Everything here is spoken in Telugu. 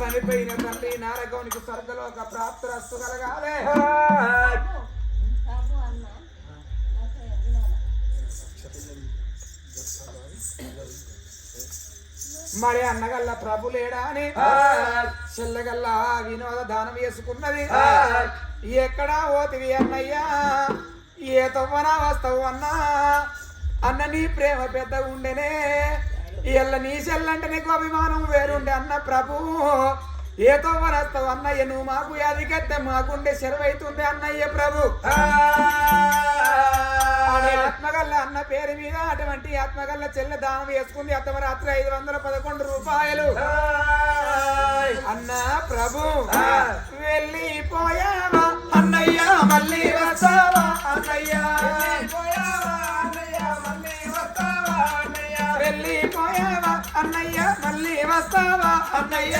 చనిపోయిన తల్లి నారగౌనికి స్వర్గలోక ప్రాప్తిరస్తు కలగాలే. మరి అన్నగల్ల ప్రభు లేడా అని చెల్లగల్లా వినోద దానం వేసుకున్నది. ఎక్కడా ఓతివి అన్నయ్యా, ఏ తవ్వన వస్తావు అన్నా, అన్న నీ ప్రేమ పెద్ద ఉండేనే, ఇళ్ళ నీ చెల్లంటే నీకు అభిమానం వేరుండే అన్న ప్రభు. ఏ తవ్వన వస్తావు అన్నయ్య, నువ్వు మాకు యాదికెత్తే మాకుండే చెరువైతుంది అన్నయ్య ప్రభు. ఆత్మగల్ల అన్న పేరు మీద అటువంటి ఆత్మగల్ల చెల్లె దానం వేసుకుంది. అర్ధరాత్రి 511 రూపాయలు. అన్న ప్రభు వెళ్ళిపోయావా అన్నయ్య, మళ్ళీ వస్తావా అన్నయ్య, వెళ్ళిపోయావా అన్నయ్య, మళ్ళీ వస్తావా అన్నయ్య.